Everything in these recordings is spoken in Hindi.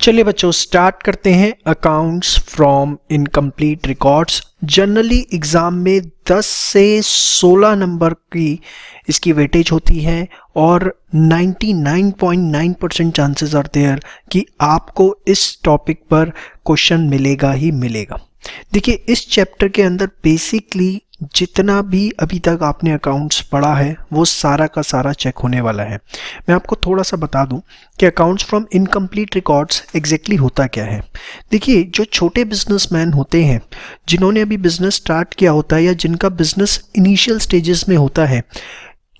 चलिए बच्चों स्टार्ट करते हैं accounts from incomplete records. Generally exam में 10 से 16 नंबर की इसकी वेटेज होती है और 99.9% चांसेस आर देयर कि आपको इस टॉपिक पर क्वेश्चन मिलेगा ही मिलेगा। देखिए इस चैप्टर के अंदर बेसिकली जितना भी अभी तक आपने अकाउंट्स पढ़ा है वो सारा का सारा चेक होने वाला है। मैं आपको थोड़ा सा बता दूं कि accounts from incomplete records exactly होता क्या है। देखिए जो छोटे बिजनेसमैन होते हैं, जिन्होंने अभी बिजनेस स्टार्ट किया होता है या जिनका बिजनेस इनिशियल स्टेजेस में होता है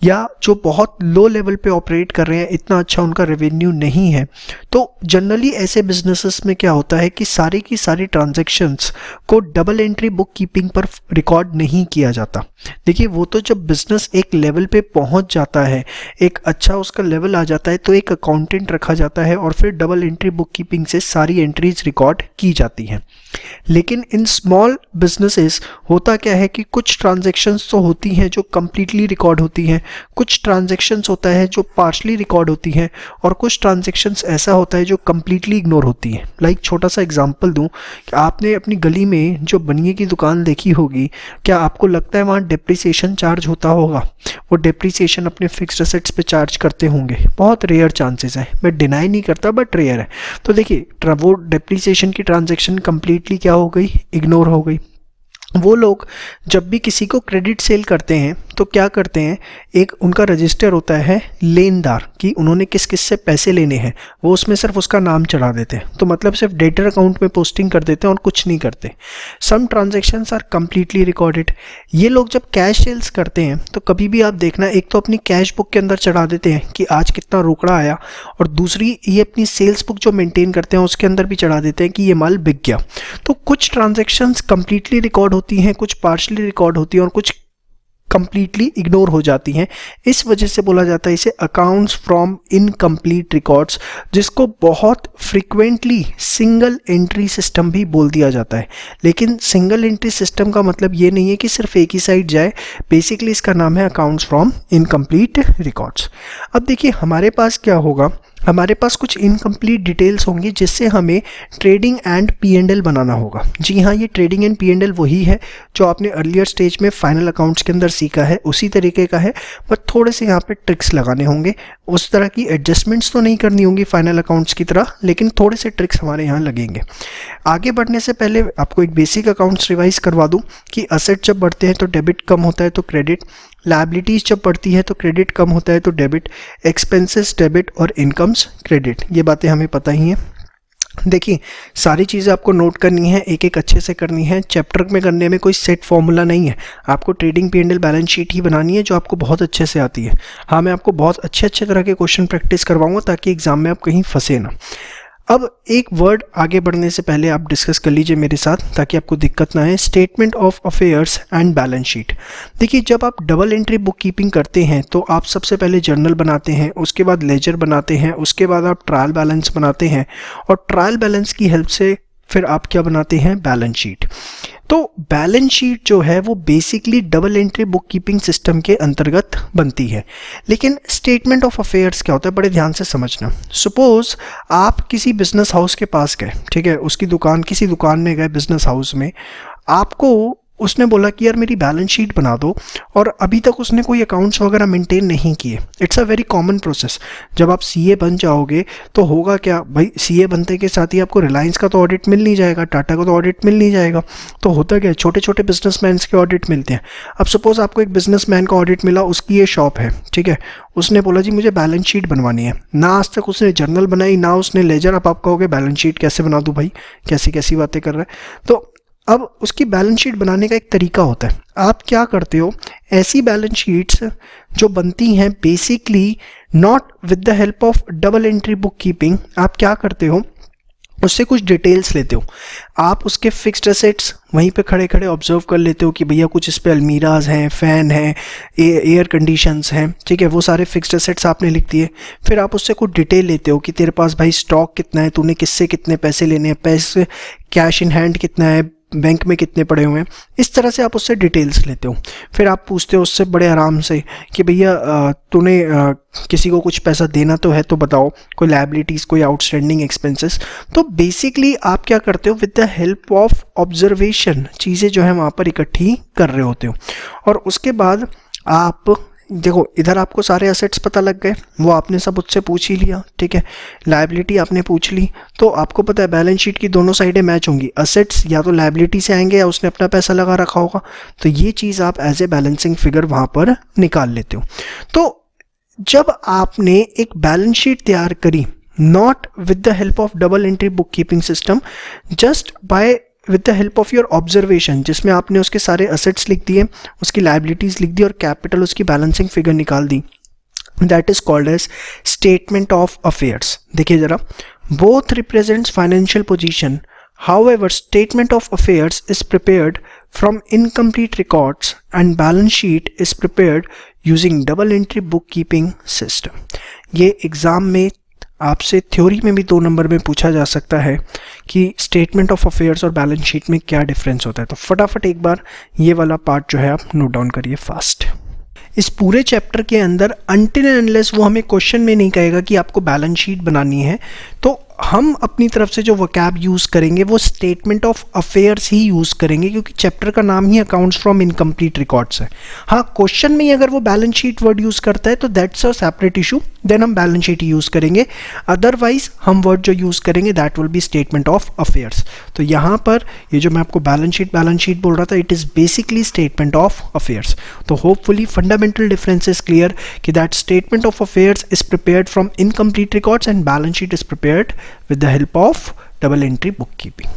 या जो बहुत लो लेवल पे ऑपरेट कर रहे हैं, इतना अच्छा उनका रेवेन्यू नहीं है, तो जनरली ऐसे बिजनेसेस में क्या होता है कि सारी की सारी ट्रांजैक्शंस को डबल एंट्री बुक कीपिंग पर रिकॉर्ड नहीं किया जाता। देखिए वो तो जब बिजनेस एक लेवल पे पहुंच जाता है, एक अच्छा उसका लेवल आ जाता है, तो एक अकाउंटेंट रखा जाता है और फिर डबल एंट्री बुक कीपिंग से सारी एंट्रीज रिकॉर्ड की जाती हैं। लेकिन इन स्मॉल बिजनेसेस होता क्या है कि कुछ ट्रांजैक्शंस तो होती हैं जो कंप्लीटली रिकॉर्ड होती हैं, कुछ ट्रांजैक्शंस होता है जो पार्शली रिकॉर्ड होती हैं और कुछ ट्रांजैक्शंस ऐसा होता है जो कंप्लीटली इग्नोर होती हैं। लाइक छोटा सा एग्जांपल दूं कि आपने अपनी गली में जो बनिए की दुकान देखी होगी, क्या आपको लगता है वहाँ डेप्रिसिएशन चार्ज होता होगा? वो डेप्रिसिएशन अपने फिक्स्ड एसेट्स पे चार्ज करते होंगे, बहुत रेयर चांसेस है, मैं डिनाई नहीं करता बट रेयर है। तो देखिए वो डेप्रिसिएशन की ट्रांजैक्शन कंप्लीटली क्या हो गई, इग्नोर हो गई। वो लोग जब भी किसी को क्रेडिट सेल करते हैं तो क्या करते हैं, एक उनका रजिस्टर होता है लेनदार कि उन्होंने किस किस से पैसे लेने हैं, वो उसमें सिर्फ उसका नाम चढ़ा देते हैं, तो मतलब सिर्फ डेटर अकाउंट में पोस्टिंग कर देते हैं और कुछ नहीं करते। सम ट्रांजैक्शंस आर कंप्लीटली रिकॉर्डेड। ये लोग जब कैश सेल्स करते हैं तो कभी भी आप देखना, एक तो अपनी कैश बुक के अंदर चढ़ा देते हैं कि आज कितना रोकड़ा आया, और दूसरी ये अपनी सेल्स बुक जो मेंटेन करते हैं उसके अंदर भी चढ़ा देते हैं कि ये माल बिक गया। तो कुछ ट्रांजैक्शंस कंप्लीटली रिकॉर्ड होती हैं, कुछ पार्शली रिकॉर्ड होती हैं और कुछ कंप्लीटली इग्नोर हो जाती हैं। इस वजह से बोला जाता है इसे अकाउंट्स फ्रॉम इनकम्प्लीट रिकॉर्ड्स, जिसको बहुत फ्रीक्वेंटली सिंगल एंट्री सिस्टम भी बोल दिया जाता है। लेकिन सिंगल एंट्री सिस्टम का मतलब ये नहीं है कि सिर्फ एक ही साइड जाए, बेसिकली इसका नाम है अकाउंट्स फ्रॉम इनकम्प्लीट रिकॉर्ड्स। अब देखिए हमारे पास क्या होगा, हमारे पास कुछ इनकम्प्लीट डिटेल्स होंगी जिससे हमें ट्रेडिंग एंड P&L बनाना होगा। जी हाँ, ये ट्रेडिंग एंड P&L वही है जो आपने अर्लियर स्टेज में फाइनल अकाउंट्स के अंदर सीखा है, उसी तरीके का है, बट थोड़े से यहाँ पे ट्रिक्स लगाने होंगे। उस तरह की एडजस्टमेंट्स तो नहीं करनी होंगी फाइनल अकाउंट्स की तरह, लेकिन थोड़े से ट्रिक्स हमारे यहाँ लगेंगे। आगे बढ़ने से पहले आपको एक बेसिक अकाउंट्स रिवाइज करवा दूँ कि असेट जब बढ़ते हैं तो डेबिट कम होता है तो क्रेडिट, लायबिलिटीज जब बढ़ती है तो क्रेडिट कम होता है तो डेबिट, एक्सपेंसेस डेबिट और इनकम्स क्रेडिट। ये बातें हमें पता ही हैं। देखिए सारी चीज़ें आपको नोट करनी है, एक एक अच्छे से करनी है। चैप्टर में करने में कोई सेट फॉर्मूला नहीं है, आपको ट्रेडिंग P&L बैलेंस शीट ही बनानी है जो आपको बहुत अच्छे से आती है। हाँ, मैं आपको बहुत अच्छे तरह के क्वेश्चन प्रैक्टिस करवाऊंगा ताकि एग्जाम में आप कहीं फंसे ना। अब एक वर्ड आगे बढ़ने से पहले आप डिस्कस कर लीजिए मेरे साथ ताकि आपको दिक्कत ना आए, statement of affairs and balance sheet. देखिए जब आप डबल एंट्री बुक कीपिंग करते हैं तो आप सबसे पहले जर्नल बनाते हैं, उसके बाद लेजर बनाते हैं, उसके बाद आप ट्रायल बैलेंस बनाते हैं और ट्रायल बैलेंस की हेल्प से फिर आप क्या बनाते हैं, बैलेंस शीट। तो बैलेंस शीट जो है वो basically double entry book keeping system के अंतर्गत बनती है। लेकिन स्टेटमेंट ऑफ अफेयर्स क्या होता है, बड़े ध्यान से समझना। सपोज आप किसी बिजनेस हाउस के पास गए, ठीक है, उसकी दुकान, किसी दुकान में गए बिजनेस हाउस में, आपको उसने बोला कि यार मेरी बैलेंस शीट बना दो, और अभी तक उसने कोई अकाउंट्स वगैरह मेंटेन नहीं किए। It's a very common process. जब आप CA बन जाओगे तो होगा क्या भाई, CA बनते के साथ ही आपको रिलायंस का तो ऑडिट मिल नहीं जाएगा, टाटा का तो ऑडिट मिल नहीं जाएगा, तो होता क्या है, छोटे छोटे बिजनेसमैन के ऑडिट मिलते हैं। अब सपोज आपको एक बिजनेसमैन का ऑडिट मिला, उसकी ये शॉप है, ठीक है, उसने बोला जी मुझे बैलेंस शीट बनवानी है, ना आज तक उसने जर्नल बनाई ना उसने लेजर। अब आप कहोगे बैलेंस शीट कैसे बना दूँ भाई, कैसी कैसी बातें कर रहा है। तो अब उसकी बैलेंस शीट बनाने का एक तरीका होता है। आप क्या करते हो, ऐसी बैलेंस शीट्स जो बनती हैं basically not with the help of double entry book keeping, आप क्या करते हो, उससे कुछ डिटेल्स लेते हो। आप उसके फिक्स्ड एसेट्स वहीं पे खड़े खड़े ऑब्जर्व कर लेते हो कि भैया कुछ इस पे अलमीराज हैं, फ़ैन हैं, एयर कंडीशंस हैं, ठीक है, वो सारे फिक्स्ड एसेट्स आपने लिख दिए। फिर आप उससे कुछ डिटेल लेते हो कि तेरे पास भाई स्टॉक कितना है, तूने किससे कितने पैसे लेने हैं, पैसे कैश इन हैंड कितना है, बैंक में कितने पड़े हुए हैं, इस तरह से आप उससे डिटेल्स लेते हो। फिर आप पूछते हो उससे बड़े आराम से कि भैया तूने किसी को कुछ पैसा देना तो है, तो बताओ कोई लायबिलिटीज़, कोई आउटस्टैंडिंग एक्सपेंसेस। तो बेसिकली आप क्या करते हो, with the help of observation चीज़ें जो है वहाँ पर इकट्ठी कर रहे होते हो। और उसके बाद आप देखो, इधर आपको सारे असेट्स पता लग गए, वो आपने सब उससे पूछ ही लिया, ठीक है। लायबिलिटी आपने पूछ ली, तो आपको पता है बैलेंस शीट की दोनों साइडें मैच होंगी। असेट्स या तो लायबिलिटी से आएंगे या उसने अपना पैसा लगा रखा होगा, तो ये चीज़ आप एज ए बैलेंसिंग फिगर वहाँ पर निकाल लेते हो। तो जब आपने एक बैलेंस शीट तैयार करी, not with the help of double entry book keeping system, just by with the help of your observation, जिसमें आपने उसके सारे असेट्स लिख दिए, उसकी लायबिलिटीज़ लिख दी और कैपिटल, उसकी बैलेंसिंग फिगर निकाल दी, that is called as statement of affairs. देखिए ज़रा, both represents financial position, however statement of affairs is prepared from incomplete records and balance sheet is prepared using double entry bookkeeping system। ये एग्ज़ाम में आपसे थ्योरी में भी 2 नंबर में पूछा जा सकता है कि स्टेटमेंट ऑफ अफेयर्स और बैलेंस शीट में क्या डिफरेंस होता है। तो फटाफट एक बार ये वाला पार्ट जो है आप नोट डाउन करिए फास्ट। इस पूरे चैप्टर के अंदर अनटिल एंड अनलेस वो हमें क्वेश्चन में नहीं कहेगा कि आपको बैलेंस शीट बनानी है, तो हम अपनी तरफ से जो वोकैब यूज़ करेंगे वो statement of affairs he use करेंगे, क्योंकि चैप्टर का नाम ही अकाउंट्स फ्रॉम इनकम्प्लीट रिकॉर्ड्स है। हाँ, क्वेश्चन में ही अगर वो बैलेंस शीट वर्ड यूज़ करता है तो that's a separate issue, then हम बैलेंस शीट ही यूज़ करेंगे। अदरवाइज हम वर्ड जो यूज़ करेंगे that will be statement of affairs. तो यहाँ पर ये जो मैं आपको बैलेंस शीट बोल रहा था, it is basically statement of affairs. तो hopefully fundamental difference is clear कि that statement of affairs is prepared from incomplete records and balance sheet is prepared with the help of double entry bookkeeping।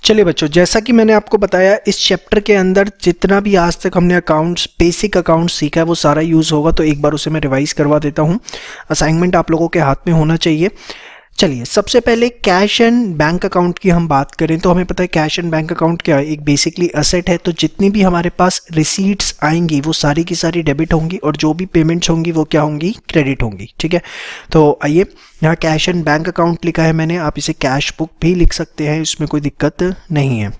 चलिए बच्चों, जैसा कि मैंने आपको बताया, इस चैप्टर के अंदर जितना भी आज तक हमने अकाउंट्स, बेसिक अकाउंट्स सीखा है वो सारा यूज़ होगा। तो एक बार उसे मैं रिवाइज करवा देता हूँ। असाइनमेंट आप लोगों के हाथ में होना चाहिए। चलिए, सबसे पहले कैश एंड बैंक अकाउंट की हम बात करें तो हमें पता है कैश एंड बैंक अकाउंट क्या है, एक बेसिकली असेट है। तो जितनी भी हमारे पास रिसीट्स आएंगी वो सारी की सारी डेबिट होंगी और जो भी पेमेंट्स होंगी वो क्या होंगी, क्रेडिट होंगी, ठीक है। तो आइए, यहाँ कैश एंड बैंक अकाउंट लिखा है मैंने, आप इसे कैश बुक भी लिख सकते हैं, इसमें कोई दिक्कत नहीं है।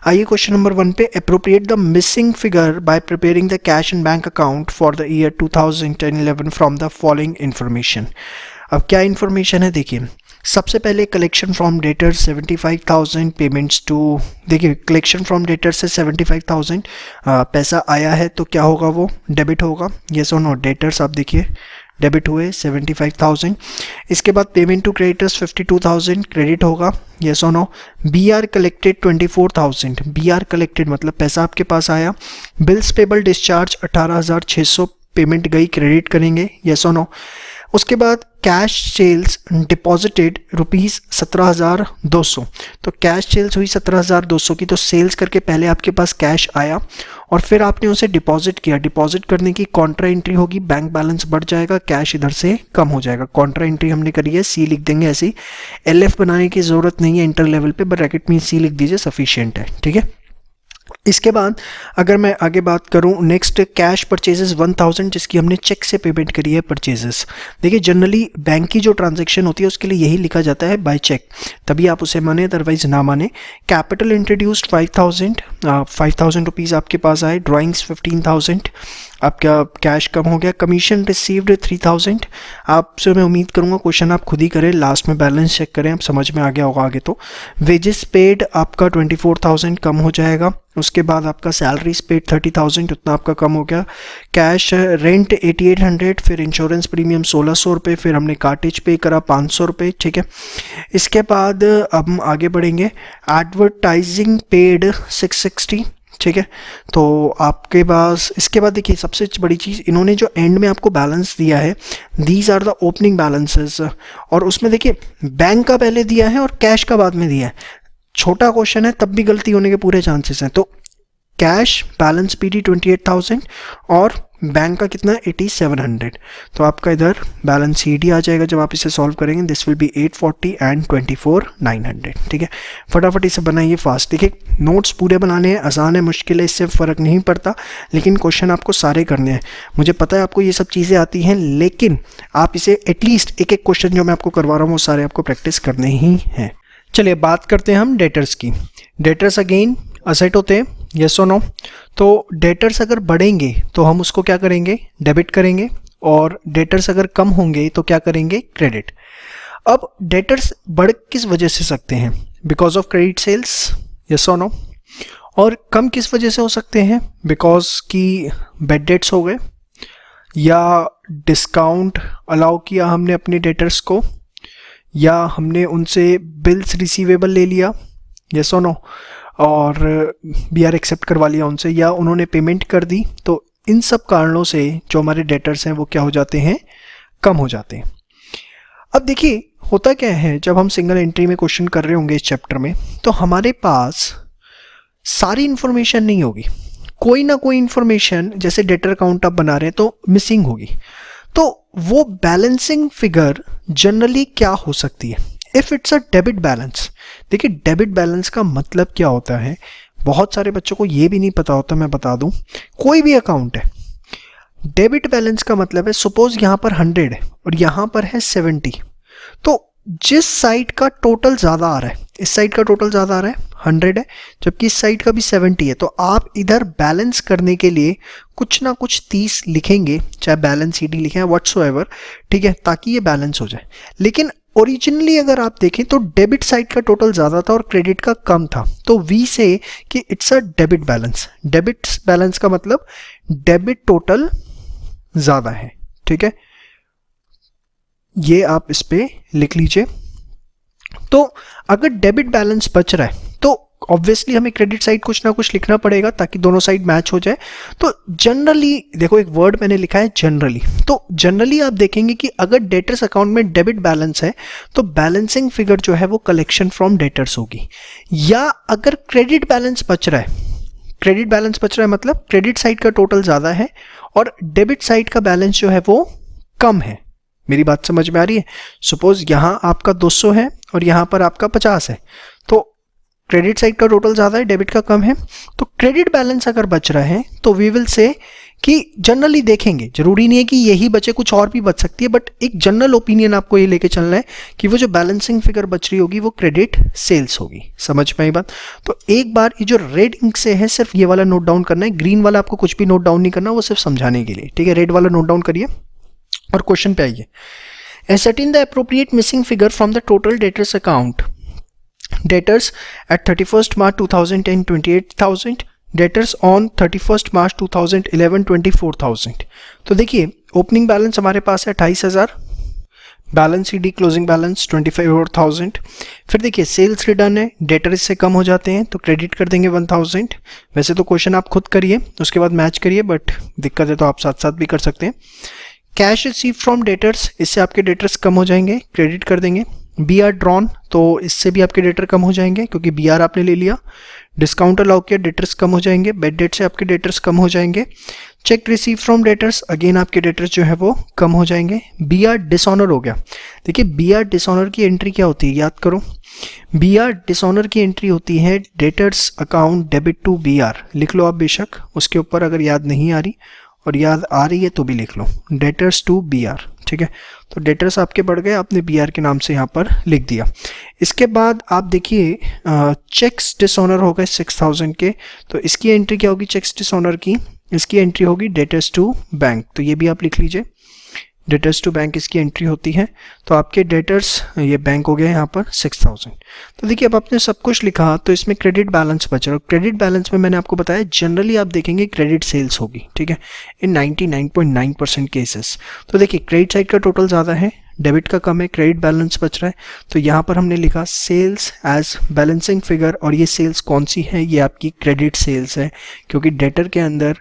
आइए क्वेश्चन नंबर 1 पे, appropriate the missing figure by preparing the cash and bank account for the year 2010-11 from the following information. अब क्या इन्फॉर्मेशन है, देखिए। सबसे पहले collection from debtors 75,000, payments to, देखिए कलेक्शन फ्रॉम डेटर्स से 75,000 पैसा आया है, तो क्या होगा, वो डेबिट होगा। येस और नो, डेटर्स आप देखिए डेबिट हुए 75,000। इसके बाद पेमेंट टू क्रेडिटर्स 52,000 क्रेडिट होगा, येस और no. B R collected 24,000, B R collected मतलब पैसा आपके पास आया। बिल्स पेबल डिस्चार्ज 18,600 पेमेंट गई, क्रेडिट करेंगे, येस और नो। उसके बाद कैश सेल्स डिपॉजिटेड ₹17,200, तो कैश सेल्स हुई 17,200 की, तो सेल्स करके पहले आपके पास कैश आया और फिर आपने उसे डिपॉजिट किया। डिपॉजिट करने की कॉन्ट्रा एंट्री होगी, बैंक बैलेंस बढ़ जाएगा, कैश इधर से कम हो जाएगा। कॉन्ट्रा एंट्री हमने करी है, सी लिख देंगे ऐसे ही, LF बनाने की ज़रूरत नहीं है इंटर लेवल पे, ब्रैकेट में सी लिख दीजिए, सफिशिएंट है, ठीक है। इसके बाद अगर मैं आगे बात करूं, नेक्स्ट कैश परचेजेस 1000, जिसकी हमने चेक से पेमेंट करी है परचेजेस। देखिए जनरली बैंक की जो ट्रांजैक्शन होती है उसके लिए यही लिखा जाता है बाय चेक, तभी आप उसे माने, अदरवाइज ना माने। कैपिटल इंट्रोड्यूस्ड 5,000 रुपीज़ आपके पास आए। ड्राइंग्स 15,000, आपका कैश कम हो गया। Commission received 3,000। आपसे मैं उम्मीद करूंगा क्वेश्चन आप खुद ही करें, लास्ट में बैलेंस चेक करें, आप समझ में आ गया होगा आगे। तो वेजेस पेड आपका 24,000 कम हो जाएगा। उसके बाद आपका सैलरीज पेड 30,000, उतना आपका कम हो गया। कैश रेंट 8800, फिर इंश्योरेंस प्रीमियम 1,600 रुपये, फिर हमने कार्टेज पे करा 500 रुपये, ठीक है। इसके बाद अब हम आगे बढ़ेंगे। एडवर्टाइजिंग पेड 660, ठीक है। तो आपके पास इसके बाद देखिए सबसे बड़ी चीज़, इन्होंने जो एंड में आपको बैलेंस दिया है, these are the opening balances, और उसमें देखिए बैंक का पहले दिया है और कैश का बाद में दिया है। छोटा क्वेश्चन है तब भी गलती होने के पूरे चांसेस हैं। तो कैश बैलेंस PD 28,000 और बैंक का कितना 8700, तो आपका इधर बैलेंस CD आ जाएगा जब आप इसे सॉल्व करेंगे। दिस विल बी 840 एंड 24,900, ठीक है। फटाफट इसे बनाइए फास्ट। देखिए नोट्स पूरे बनाने हैं, आसान है मुश्किल है इससे फ़र्क नहीं पड़ता, लेकिन क्वेश्चन आपको सारे करने हैं। मुझे पता है आपको ये सब चीज़ें आती हैं, लेकिन आप इसे एटलीस्ट एक एक क्वेश्चन जो मैं आपको करवा रहा हूँ वो सारे आपको प्रैक्टिस करने ही हैं। चलिए बात करते हैं हम डेटर्स की। डेटर्स अगेन असेट होते हैं, यस और नो। तो डेटर्स अगर बढ़ेंगे तो हम उसको क्या करेंगे, डेबिट करेंगे, और डेटर्स अगर कम होंगे तो क्या करेंगे, क्रेडिट। अब डेटर्स बढ़ किस वजह से सकते हैं, because of credit sales, yes और नो। और कम किस वजह से हो सकते हैं, बिकॉज की बैड डेट्स हो गए, या डिस्काउंट अलाउ किया हमने अपने डेटर्स को, या हमने उनसे बिल्स रिसीवेबल ले लिया, यस और नो, और बीआर एक्सेप्ट करवा लिया उनसे, या उन्होंने पेमेंट कर दी। तो इन सब कारणों से जो हमारे डेटर्स हैं वो क्या हो जाते हैं, कम हो जाते हैं। अब देखिए होता क्या है, जब हम सिंगल एंट्री में क्वेश्चन कर रहे होंगे इस चैप्टर में, तो हमारे पास सारी इंफॉर्मेशन नहीं होगी, कोई ना कोई इंफॉर्मेशन, जैसे डेटर अकाउंट आप बना रहे हैं तो मिसिंग होगी। तो वो बैलेंसिंग फिगर जनरली क्या हो सकती है, if it's a debit balance. देखिए डेबिट बैलेंस का मतलब क्या होता है, बहुत सारे बच्चों को ये भी नहीं पता होता, मैं बता दूं। कोई भी अकाउंट है, डेबिट बैलेंस का मतलब है, सपोज यहाँ पर 100 है और यहाँ पर है 70, तो जिस साइड का टोटल ज़्यादा आ रहा है, इस साइड का टोटल ज़्यादा आ रहा है 100 है, जबकि इस साइड का भी 70 है, तो आप इधर बैलेंस करने के लिए कुछ ना कुछ 30 लिखेंगे, चाहे बैलेंस सीडी लिखें व्हाट्सोएवर, ठीक है, ताकि ये बैलेंस हो जाए। लेकिन ओरिजिनली अगर आप देखें तो डेबिट साइड का टोटल ज़्यादा था और क्रेडिट का कम था, तो वी से कि it's a debit balance. Debit balance का मतलब डेबिट टोटल ज़्यादा है, ठीक है, ये आप इस पे लिख लीजिए। तो अगर डेबिट बैलेंस बच रहा है तो ऑब्वियसली हमें क्रेडिट साइड कुछ ना कुछ लिखना पड़ेगा ताकि दोनों साइड मैच हो जाए। तो जनरली देखो, एक वर्ड मैंने लिखा है जनरली, तो जनरली आप देखेंगे कि अगर डेटर्स अकाउंट में डेबिट बैलेंस है तो बैलेंसिंग फिगर जो है वो कलेक्शन फ्रॉम डेटर्स होगी। या अगर क्रेडिट बैलेंस बच रहा है, क्रेडिट बैलेंस बच रहा है मतलब क्रेडिट साइड का टोटल ज़्यादा है और डेबिट साइड का बैलेंस जो है वो कम है। मेरी बात समझ में आ रही है? सपोज यहाँ आपका 200 है और यहाँ पर आपका 50 है, तो क्रेडिट साइड का टोटल ज़्यादा है, डेबिट का कम है, तो क्रेडिट बैलेंस अगर बच रहा है तो वी विल से कि जनरली देखेंगे, जरूरी नहीं है कि यही बचे, कुछ और भी बच सकती है, बट एक जनरल ओपिनियन आपको ये लेके चलना है कि वो जो बैलेंसिंग फिगर बच रही होगी वो क्रेडिट सेल्स होगी। समझ में आई बात? तो एक बार ये जो रेड इंक से है सिर्फ ये वाला नोट डाउन करना है, ग्रीन वाला आपको कुछ भी नोट डाउन नहीं करना, वो सिर्फ समझाने के लिए, ठीक है। रेड वाला नोट डाउन करिए और क्वेश्चन पे आइए। Ascertain the appropriate missing figure from the total debtors account. Debtors at 31st March 2010 28,000, debtors on 31st March 2011 24,000। तो देखिए ओपनिंग बैलेंस हमारे पास है 28,000, बैलेंस सीडी क्लोजिंग बैलेंस 25,000। फिर देखिए सेल्स रिटर्न है, डेटर इससे कम हो जाते हैं तो क्रेडिट कर देंगे 1,000। वैसे तो क्वेश्चन आप खुद करिए उसके बाद मैच करिए, बट दिक्कत है तो आप साथ साथ भी कर सकते हैं। कैश रिसीव फ्रॉम डेटर्स, इससे आपके डेटर्स कम हो जाएंगे, क्रेडिट कर देंगे। बी आर ड्रॉन, तो इससे भी आपके डेटर कम हो जाएंगे क्योंकि बी आर आपने ले लिया। डिस्काउंट अलाउ किया, डेटर्स कम हो जाएंगे, बेड डेट से आपके डेटर्स कम हो जाएंगे। Check receive from debtors, again आपके डेटर्स जो है वो कम हो जाएंगे। बी आर डिसऑनर हो गया। देखिए बी आर डिसऑनर की एंट्री क्या होती है, याद करो। बी आर डिसऑनर की एंट्री होती है debtors account debit to B R, लिख लो आप बेशक उसके ऊपर, अगर याद नहीं आ रही और याद आ रही है तो भी लिख लो, डेटर्स टू बी आर, ठीक है। तो डेटर्स आपके बढ़ गए, आपने बी आर के नाम से यहाँ पर लिख दिया। इसके बाद आप देखिए चेक्स डिसऑनर हो गए 6,000 के, तो इसकी एंट्री क्या होगी चेक्स डिसऑनर की, इसकी एंट्री होगी डेटर्स टू बैंक, तो ये भी आप लिख लीजिए, डेटर्स टू बैंक इसकी एंट्री होती है। तो आपके डेटर्स ये बैंक हो गए यहाँ पर 6,000। तो देखिए अब आपने सब कुछ लिखा तो इसमें क्रेडिट बैलेंस बचा, और क्रेडिट बैलेंस में मैंने आपको बताया जनरली आप देखेंगे क्रेडिट सेल्स होगी, ठीक है, इन 99.9% केसेस। तो देखिए क्रेडिट साइड का टोटल ज़्यादा है, डेबिट का कम है, क्रेडिट बैलेंस बच रहा है, तो यहाँ पर हमने लिखा सेल्स एज बैलेंसिंग फिगर, और ये सेल्स कौन सी है, ये आपकी क्रेडिट सेल्स है, क्योंकि डेटर के अंदर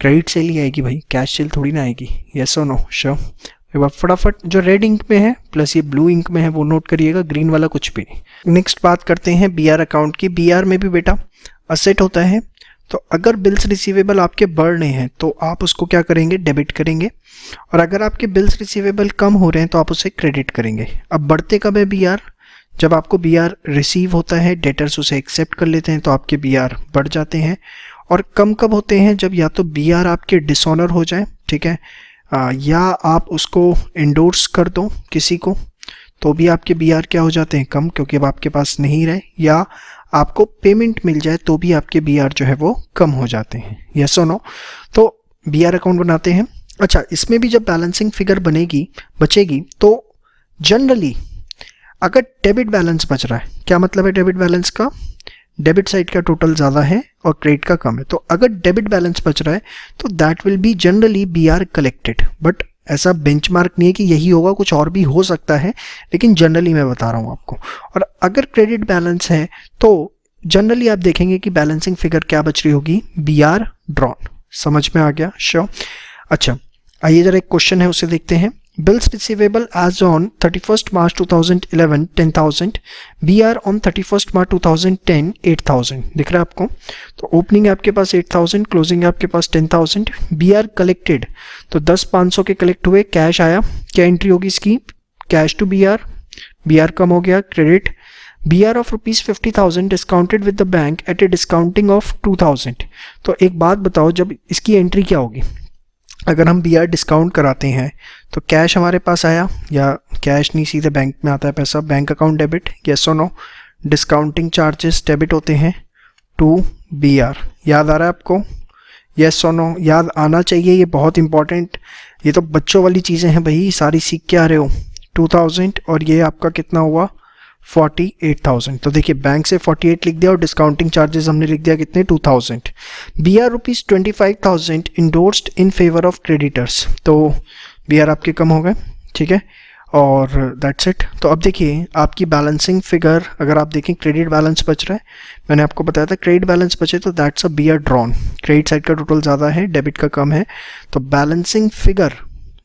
क्रेडिट सेल ही आएगी भाई, कैश सेल थोड़ी ना आएगी। यस और नो? श्योर। एक बार फटाफट जो रेड इंक में है प्लस ये ब्लू इंक में है वो नोट करिएगा, ग्रीन वाला कुछ भी नहीं। नेक्स्ट बात करते हैं बी आर अकाउंट की। बी आर में भी बेटा असेट होता है, तो अगर बिल्स रिसीवेबल आपके बढ़ रहे हैं तो आप उसको क्या करेंगे, डेबिट करेंगे, और अगर आपके बिल्स रिसीवेबल कम हो रहे हैं तो आप उसे क्रेडिट करेंगे। अब बढ़ते कब है बी आर, जब आपको बी आर रिसीव होता है, डेटर्स उसे एक्सेप्ट कर लेते हैं तो आपके बी आर बढ़ जाते हैं। और कम कब होते हैं, जब या तो बी आर आपके डिसऑनर हो जाए, ठीक है, या आप उसको एंडोर्स कर दो किसी को, तो भी आपके बी आर क्या हो जाते हैं, कम, क्योंकि अब आपके पास नहीं रहे, या आपको पेमेंट मिल जाए तो भी आपके BR जो है वो कम हो जाते हैं। यस और नो? तो BR अकाउंट बनाते हैं। अच्छा, इसमें भी जब बैलेंसिंग फिगर बचेगी तो जनरली अगर डेबिट बैलेंस बच रहा है, क्या मतलब है डेबिट बैलेंस का? डेबिट साइड का टोटल ज़्यादा है और क्रेडिट का कम है। तो अगर डेबिट बैलेंस बच रहा है तो that will be generally BR collected. But ऐसा बेंचमार्क नहीं है कि यही होगा, कुछ और भी हो सकता है, लेकिन जनरली मैं बता रहा हूँ आपको। और अगर क्रेडिट बैलेंस है तो जनरली आप देखेंगे कि बैलेंसिंग फिगर क्या बच रही होगी? BR drawn. समझ में आ गया? श्योर। अच्छा, आइए जरा एक क्वेश्चन है उसे देखते हैं। Bills receivable as on 31st March 2011 10,000, BR on 31st March 2010 8,000। दिख रहा है आपको? तो ओपनिंग है आपके पास 8,000, क्लोजिंग है आपके पास 10,000। BR कलेक्टेड तो 10,500 के कलेक्ट हुए, कैश आया। क्या एंट्री होगी इसकी? कैश टू BR कम हो गया, credit. BR of ₹50,000 discounted with the bank at A discounting of 2,000। तो एक बात बताओ, जब इसकी एंट्री क्या होगी? अगर हम BR डिस्काउंट कराते हैं तो कैश हमारे पास आया, या कैश नहीं सीधे बैंक में आता है पैसा, बैंक अकाउंट डेबिट। यस और नो? डिस्काउंटिंग चार्जेस डेबिट होते हैं टू BR। याद आ रहा है आपको? यस और नो? याद आना चाहिए, ये बहुत इंपॉर्टेंट, ये तो बच्चों वाली चीज़ें हैं भाई, सारी सीख के आ रहे हो। 2,000 और ये आपका कितना हुआ? 48,000। तो देखिए, बैंक से 48 लिख दिया और डिस्काउंटिंग चार्जेस हमने लिख दिया कितने? 2,000। BR ₹25,000 endorsed in favour of creditors. तो BR आपके कम हो गए, ठीक है, और दैट्स इट। तो अब देखिए आपकी बैलेंसिंग फिगर, अगर आप देखें क्रेडिट बैलेंस बच रहा है, मैंने आपको बताया था क्रेडिट बैलेंस बचे तो that's a BR drawn. Credit side का टोटल ज़्यादा है, डेबिट का कम है, तो बैलेंसिंग फिगर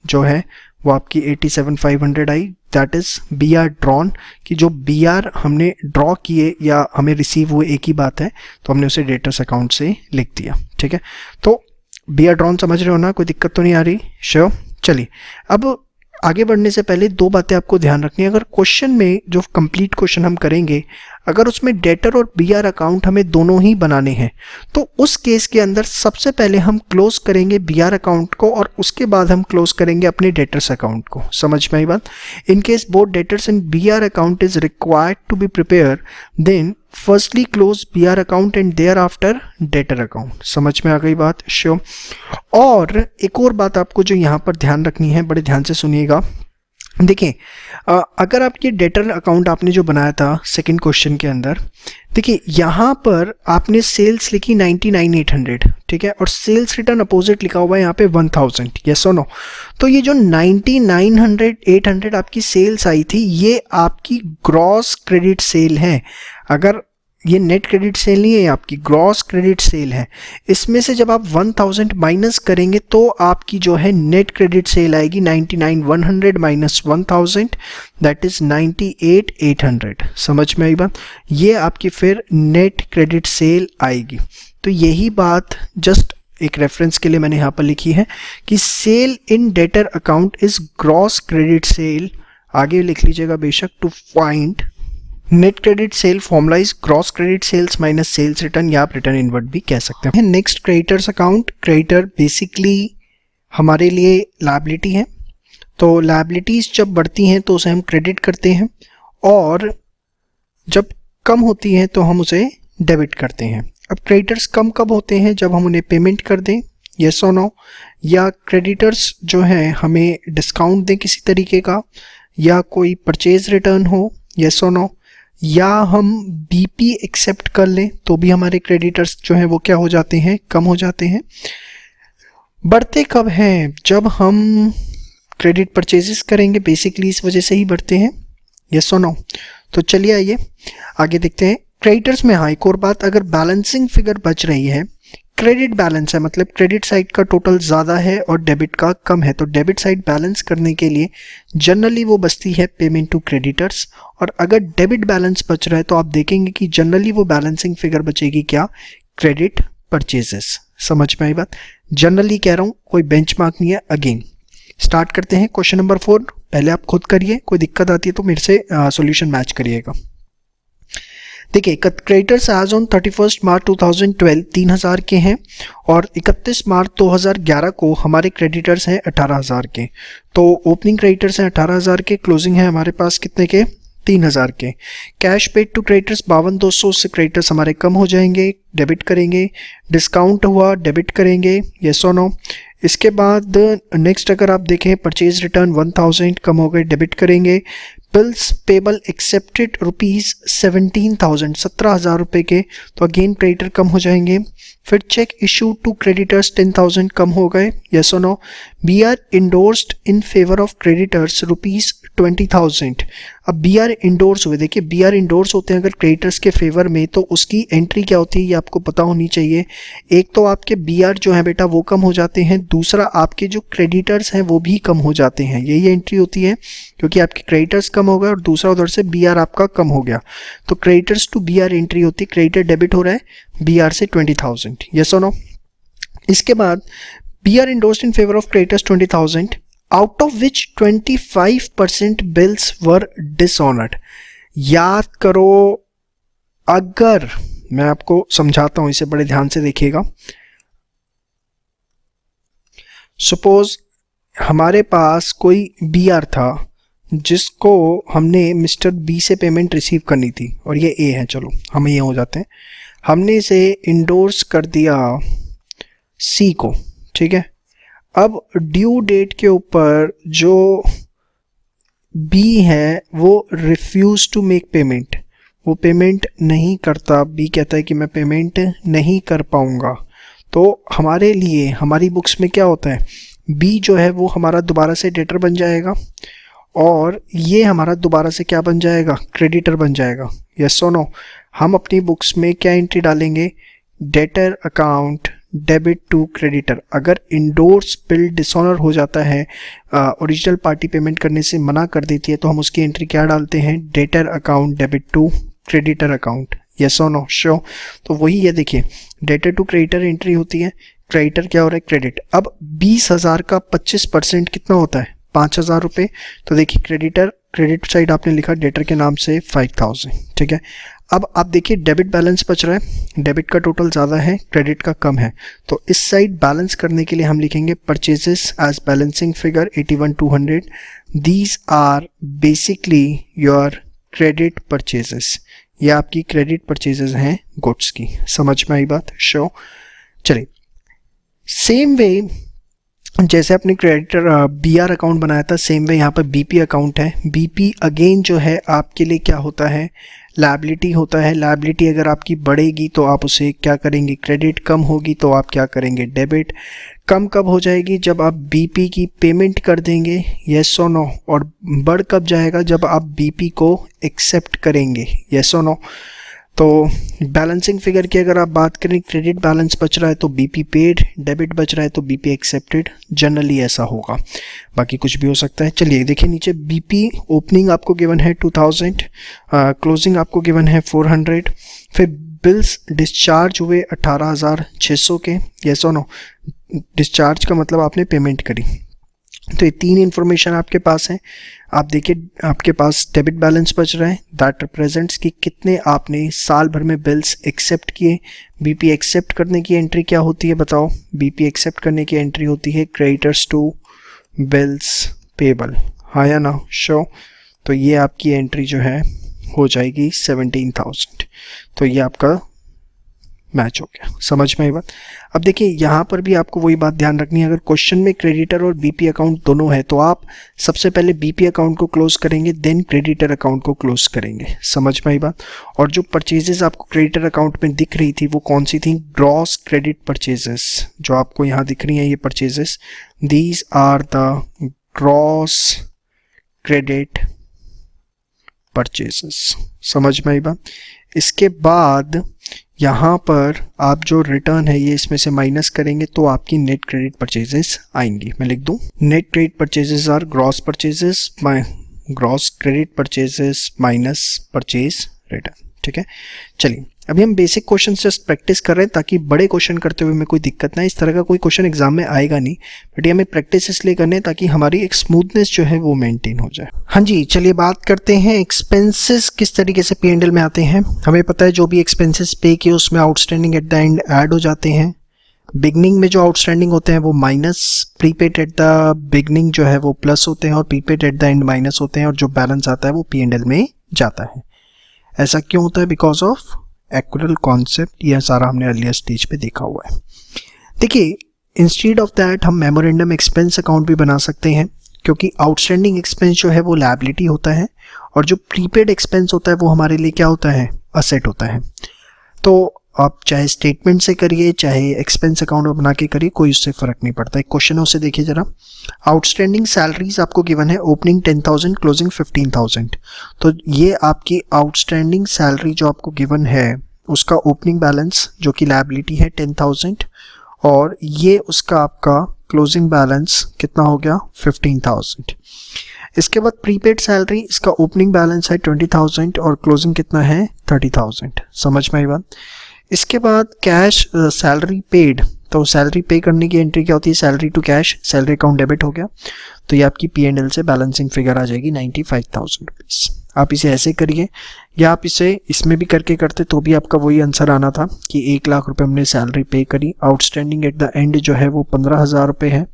जो है वो आपकी 87,500 आई। दैट इज़ BR ड्रॉन, कि जो BR हमने ड्रॉ किए या हमें रिसीव हुए एक ही बात है, तो हमने उसे डेटर्स अकाउंट से लिख दिया, ठीक है। तो BR ड्रॉन समझ रहे हो ना? कोई दिक्कत तो नहीं आ रही? श्योर। चलिए, अब आगे बढ़ने से पहले दो बातें आपको ध्यान रखनी है। अगर क्वेश्चन में जो कंप्लीट क्वेश्चन हम करेंगे, अगर उसमें डेटर और BR अकाउंट हमें दोनों ही बनाने हैं, तो उस केस के अंदर सबसे पहले हम क्लोज करेंगे BR अकाउंट को और उसके बाद हम क्लोज करेंगे अपने डेटर्स अकाउंट को। समझ में आई बात? In case both debtors and BR account is required to be prepare, then firstly close BR account and thereafter debtor account. समझ में आ गई बात? श्योर। और एक और बात आपको जो यहाँ पर ध्यान रखनी है, बड़े ध्यान से सुनिएगा। देखिए, अगर आपके डेटर अकाउंट आपने जो बनाया था सेकंड क्वेश्चन के अंदर, देखिए यहाँ पर आपने सेल्स लिखी 99,800, ठीक है, और सेल्स रिटर्न अपोजिट लिखा हुआ है यहाँ पे 1,000। यस और नो? तो ये जो 99,800 आपकी सेल्स आई थी, ये आपकी ग्रॉस क्रेडिट सेल है। अगर ये नेट क्रेडिट सेल नहीं है, आपकी ग्रॉस क्रेडिट सेल है। इसमें से जब आप 1,000 माइनस करेंगे तो आपकी जो है नेट क्रेडिट सेल आएगी 99,100 माइनस 1,000, दैट इज 98,800। समझ में आई बात? ये आपकी फिर नेट क्रेडिट सेल आएगी। तो यही बात जस्ट एक रेफरेंस के लिए मैंने यहाँ पर लिखी है कि sale in debtor account is gross credit sale. आगे लिख लीजिएगा बेशक, to find net credit sale formula is gross credit sales minus sales return, या आप रिटर्न इनवर्ड भी कह सकते हैं। Next creditors account. Creditor basically हमारे लिए लायबिलिटी है, तो लायबिलिटीज जब बढ़ती हैं तो उसे हम क्रेडिट करते हैं, और जब कम होती हैं तो हम उसे डेबिट करते हैं। अब क्रेडिटर्स कम कब होते हैं? जब हम उन्हें पेमेंट कर दें, येस और नो, या क्रेडिटर्स जो हैं हमें डिस्काउंट दें किसी तरीके का, या कोई परचेज रिटर्न हो, येस और नो, या हम BP एक्सेप्ट कर लें तो भी हमारे क्रेडिटर्स जो हैं वो क्या हो जाते हैं? कम हो जाते हैं। बढ़ते कब हैं? जब हम क्रेडिट परचेजेस करेंगे, बेसिकली इस वजह से ही बढ़ते हैं। यस और नो? तो चलिए आइए आगे देखते हैं। क्रेडिटर्स में हाँ, एक और बात, अगर बैलेंसिंग फिगर बच रही है, क्रेडिट बैलेंस है मतलब क्रेडिट साइड का टोटल ज़्यादा है और डेबिट का कम है, तो डेबिट साइड बैलेंस करने के लिए जनरली वो बचती है पेमेंट टू क्रेडिटर्स। और अगर डेबिट बैलेंस बच रहा है तो आप देखेंगे कि जनरली वो बैलेंसिंग फिगर बचेगी क्या? Credit purchases. समझ में आई बात? जनरली कह रहा हूँ, कोई बेंचमार्क नहीं है। अगेन स्टार्ट करते हैं क्वेश्चन नंबर 4। पहले आप खुद करिए, कोई दिक्कत आती है तो मेरे से सॉल्यूशन मैच करिएगा। देखिए, क्रेडिटर्स एज ऑन 31st मार्च 2012 3,000 के हैं, और 31 मार्च 2011 को हमारे क्रेडिटर्स हैं 18,000 के। तो ओपनिंग क्रेडिटर्स हैं 18,000 के, क्लोजिंग है हमारे पास कितने के? 3000 के। कैश पेड टू क्रेडिटर्स 52,200, से क्रेडिटर्स हमारे कम हो जाएंगे, डेबिट करेंगे। डिस्काउंट हुआ, डेबिट करेंगे, येस और नो। इसके बाद नेक्स्ट अगर आप देखें परचेज रिटर्न 1000 कम हो गए, डेबिट करेंगे। बिल्स पेबल एक्सेप्टेड रुपीज़ 17,000, 17,000 रुपये के, तो अगेन क्रेडिटर कम हो जाएंगे। फिर चेक इशू टू क्रेडिटर्स 10,000 कम हो गए, येस और no. B R endorsed in favour of creditors rupees 20,000। अब बी आर इंडोर्स हुए, देखिए बी आर इंडोर्स होते हैं अगर क्रेडिटर्स के फेवर में, तो उसकी एंट्री क्या होती है ये आपको पता होनी चाहिए। एक तो आपके बी आर जो है बेटा वो कम हो जाते हैं, दूसरा आपके जो क्रेडिटर्स हैं वो भी कम हो जाते हैं, यही एंट्री होती है, क्योंकि आपके क्रेडिटर्स कम हो गए और दूसरा उधर से बी आर आपका कम हो गया, तो creditors to B R entry होती है। क्रेडिटर डेबिट हो रहा है बी आर से 20,000, यस और नो। इसके बाद B R endorsed in favour of creditors 20,000, out of which 25% bills were dishonoured. याद करो, अगर मैं आपको समझाता हूं, इसे बड़े ध्यान से देखिएगा। सपोज हमारे पास कोई बी आर था जिसको हमने मिस्टर बी से पेमेंट रिसीव करनी थी, और ये ए है, चलो हम ये हो जाते हैं। हमने इसे इंडोर्स कर दिया सी को, ठीक है। अब ड्यू डेट के ऊपर जो बी है वो रिफ्यूज टू मेक पेमेंट, वो पेमेंट नहीं करता। बी कहता है कि मैं पेमेंट नहीं कर पाऊंगा, तो हमारे लिए हमारी बुक्स में क्या होता है, बी जो है वो हमारा दोबारा से डेटर बन जाएगा, और ये हमारा दोबारा से क्या बन जाएगा, क्रेडिटर बन जाएगा, यस और नो। हम अपनी बुक्स में क्या एंट्री डालेंगे, debtor account debit to creditor. अगर इंडोर्स बिल डिसऑनर हो जाता है, ओरिजिनल पार्टी पेमेंट करने से मना कर देती है, तो हम उसकी एंट्री क्या डालते हैं, debtor account debit to creditor account, yes और नो, श्योर। तो वही ये देखिए डेटर टू क्रेडिटर एंट्री होती है, क्रेडिटर क्या हो रहा है, क्रेडिट। अब 20,000 का 25% कितना होता है, 5,000 रुपये। तो देखिए क्रेडिटर, क्रेडिट साइड आपने लिखा डेटर के नाम से 5,000, ठीक है। अब आप देखिए डेबिट बैलेंस बच रहा है, डेबिट का टोटल ज़्यादा है, क्रेडिट का कम है, तो इस साइड बैलेंस करने के लिए हम लिखेंगे purchases as balancing figure 81,200। These are basically your credit purchases, ये आपकी क्रेडिट परचेजेस हैं गुड्स की। समझ में आई बात, श्योर। चलिए सेम वे जैसे अपने क्रेडिटर बी आर अकाउंट बनाया था, सेम वे यहाँ पर बीपी अकाउंट है। बीपी अगेन जो है आपके लिए क्या होता है, लायबिलिटी होता है। लायबिलिटी अगर आपकी बढ़ेगी तो आप उसे क्या करेंगे, क्रेडिट। कम होगी तो आप क्या करेंगे, डेबिट। कम कब हो जाएगी, जब आप बीपी की पेमेंट कर देंगे, यस और नो। और बढ़ कब जाएगा, जब आप बीपी को एक्सेप्ट करेंगे, यस और नो। तो बैलेंसिंग फिगर की अगर आप बात करें, क्रेडिट बैलेंस बच रहा है तो बीपी पेड, डेबिट बच रहा है तो बीपी एक्सेप्टेड, जनरली ऐसा होगा, बाकी कुछ भी हो सकता है। चलिए देखिए नीचे बीपी ओपनिंग आपको गिवन है 2000, क्लोजिंग आपको गिवन है 400, फिर बिल्स डिस्चार्ज हुए 18,600 के, यस और नो। डिस्चार्ज का मतलब आपने पेमेंट करी। तो ये तीन इन्फॉर्मेशन आपके पास है। आप देखिए आपके पास डेबिट बैलेंस बच रहा है, दैट रिप्रेजेंट्स कि कितने आपने साल भर में बिल्स एक्सेप्ट किए। बीपी एक्सेप्ट करने की एंट्री क्या होती है बताओ, बीपी एक्सेप्ट करने की एंट्री होती है क्रेडिटर्स टू बिल्स पेबल, हाँ या ना, शो। तो ये आपकी एंट्री जो है हो जाएगी 17,000। तो ये आपका मैच हो गया, समझ में आई बात। अब देखिए यहाँ पर भी आपको वही बात ध्यान रखनी है, अगर क्वेश्चन में क्रेडिटर और बीपी अकाउंट दोनों है तो आप सबसे पहले बीपी अकाउंट को क्लोज करेंगे, देन क्रेडिटर अकाउंट को क्लोज करेंगे, समझ में आई बात। और जो परचेजेस आपको क्रेडिटर अकाउंट में दिख रही थी वो कौन सी थी, ग्रॉस क्रेडिट परचेजेस, जो आपको यहाँ दिख रही है ये purchases, these are the gross credit purchases, समझ में आई बात। इसके बाद यहाँ पर आप जो रिटर्न है ये इसमें से माइनस करेंगे तो आपकी नेट क्रेडिट परचेजेस आएंगी। मैं लिख दूँ, net credit purchases are gross purchases gross credit purchases minus purchase return, ठीक है। चलिए अभी हम बेसिक क्वेश्चन जस्ट प्रैक्टिस कर रहे हैं ताकि बड़े क्वेश्चन करते हुए हमें कोई दिक्कत ना। इस तरह का कोई क्वेश्चन एग्जाम में आएगा नहीं, बट ये हमें प्रैक्टिस इसलिए करने ताकि हमारी एक स्मूथनेस जो है वो मेंटेन हो जाए। हाँ जी, चलिए बात करते हैं एक्सपेंसेस किस तरीके से P&L में आते हैं। हमें पता है जो भी एक्सपेंसेस पे किए उसमें outstanding at the end add हो जाते हैं। बिगनिंग में जो आउटस्टैंडिंग होते हैं वो minus, prepaid at the beginning जो है वो प्लस होते हैं और prepaid at the end minus होते हैं, और जो बैलेंस आता है वो P&L में जाता है। ऐसा क्यों होता है? बिकॉज ऑफ एक्वरल कॉन्सेप्ट, यह सारा हमने अर्लियर स्टेज पे देखा हुआ है। देखिए, इंस्टेड ऑफ दैट हम मेमोरेंडम एक्सपेंस अकाउंट भी बना सकते हैं, क्योंकि आउटस्टैंडिंग एक्सपेंस जो है वो लायबिलिटी होता है और जो प्रीपेड एक्सपेंस होता है वो हमारे लिए क्या होता है? असेट होता है। तो आप चाहे स्टेटमेंट से करिए चाहे एक्सपेंस अकाउंट में बना के करिए, कोई उससे फ़र्क नहीं पड़ता। एक क्वेश्चन है, उसे देखिए ज़रा। आउटस्टैंडिंग सैलरीज आपको गिवन है, ओपनिंग 10,000, क्लोजिंग 15,000। तो ये आपकी आउटस्टैंडिंग सैलरी जो आपको गिवन है उसका ओपनिंग बैलेंस जो कि लायबिलिटी है 10,000 और ये उसका आपका क्लोजिंग बैलेंस कितना हो गया? 15,000। इसके बाद प्रीपेड सैलरी, इसका ओपनिंग बैलेंस है 20,000 और क्लोजिंग कितना है? 30,000। समझ में आई बात? इसके बाद कैश सैलरी पेड, तो सैलरी पे करने की एंट्री क्या होती है? Salary to cash, salary account debit हो गया, तो ये आपकी P&L से बैलेंसिंग फिगर आ जाएगी 95,000 रुपीज़। आप इसे ऐसे करिए या आप इसे इसमें भी करके करते तो भी आपका वही आंसर आना था कि 1 लाख रुपए हमने सैलरी पे करी। आउटस्टैंडिंग एट द एंड जो है वो 15,000 रुपये है,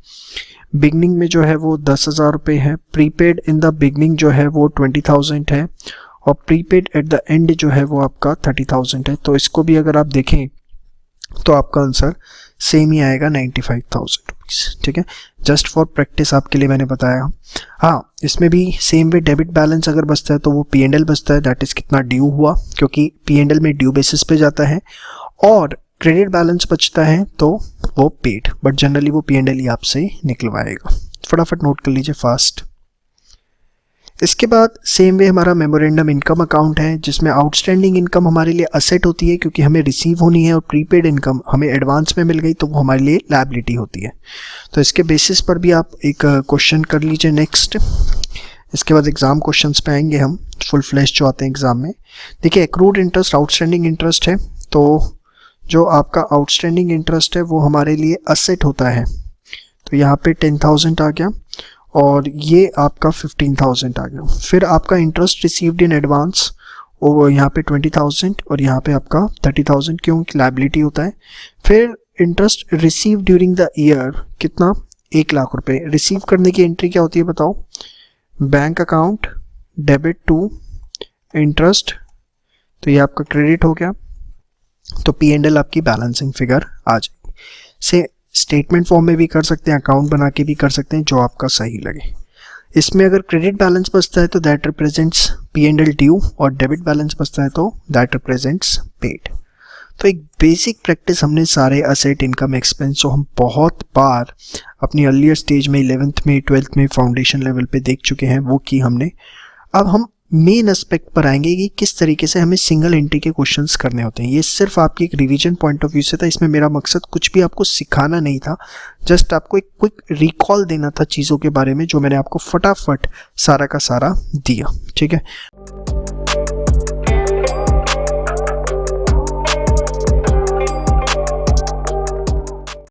बिगनिंग में जो है वो 10,000 रुपये है, प्रीपेड इन द बिगनिंग जो है वो 20,000 है और प्रीपेड एट द एंड जो है वो आपका 30,000 है। तो इसको भी अगर आप देखें तो आपका आंसर सेम ही आएगा 95,000 रुपीज़। ठीक है, जस्ट फॉर प्रैक्टिस आपके लिए मैंने बताया। हाँ, इसमें भी सेम वे डेबिट बैलेंस अगर बचता है तो वो P&L बचता है, दैट इज़ कितना ड्यू हुआ, क्योंकि P&L में ड्यू बेसिस पे जाता है, और क्रेडिट बैलेंस बचता है तो वो पेड, बट जनरली वो P&L ही आपसे निकलवाएगा। फटाफट नोट कर लीजिए फास्ट। इसके बाद सेम वे हमारा मेमोरेंडम इनकम अकाउंट है, जिसमें आउटस्टैंडिंग इनकम हमारे लिए असेट होती है क्योंकि हमें रिसीव होनी है, और प्रीपेड इनकम हमें एडवांस में मिल गई तो वो हमारे लिए लायबिलिटी होती है। तो इसके बेसिस पर भी आप एक क्वेश्चन कर लीजिए नेक्स्ट। इसके बाद एग्जाम क्वेश्चंस पे आएंगे हम, फुल फ्लैश जो आते हैं एग्जाम में। देखिए, एक्रूड इंटरेस्ट आउटस्टैंडिंग इंटरेस्ट है, तो जो आपका आउटस्टैंडिंग इंटरेस्ट है वो हमारे लिए असेट होता है। तो यहाँ पे 10,000 आ गया और ये आपका 15,000 आ गया। फिर आपका इंटरेस्ट रिसीव्ड इन एडवांस, वो यहाँ पे 20,000 और यहाँ पे आपका 30,000, क्योंकि लायबिलिटी होता है। फिर interest receive during the year कितना? 1 लाख रुपए। रिसीव करने की एंट्री क्या होती है बताओ? Bank account debit to interest, तो ये आपका क्रेडिट हो गया, तो P&L आपकी बैलेंसिंग फिगर आ जाएगी। से स्टेटमेंट फॉर्म में भी कर सकते हैं, अकाउंट बना के भी कर सकते हैं, जो आपका सही लगे। इसमें अगर क्रेडिट बैलेंस बचता है तो दैट रिप्रेजेंट्स P&L ड्यू, और डेबिट बैलेंस बचता है तो दैट रिप्रेजेंट्स पेड। तो एक बेसिक प्रैक्टिस हमने सारे असेट, इनकम, एक्सपेंस जो हम बहुत बार अपनी अर्लियर स्टेज में 11th में 12th में फाउंडेशन लेवल पे देख चुके हैं, वो की हमने। अब हम मेन एस्पेक्ट पर आएंगे कि किस तरीके से हमें सिंगल एंट्री के क्वेश्चंस करने होते हैं। ये सिर्फ आपकी एक रिवीजन पॉइंट ऑफ व्यू से था, इसमें मेरा मकसद कुछ भी आपको सिखाना नहीं था, जस्ट आपको एक क्विक रिकॉल देना था चीज़ों के बारे में, जो मैंने आपको फटाफट सारा का सारा दिया। ठीक है।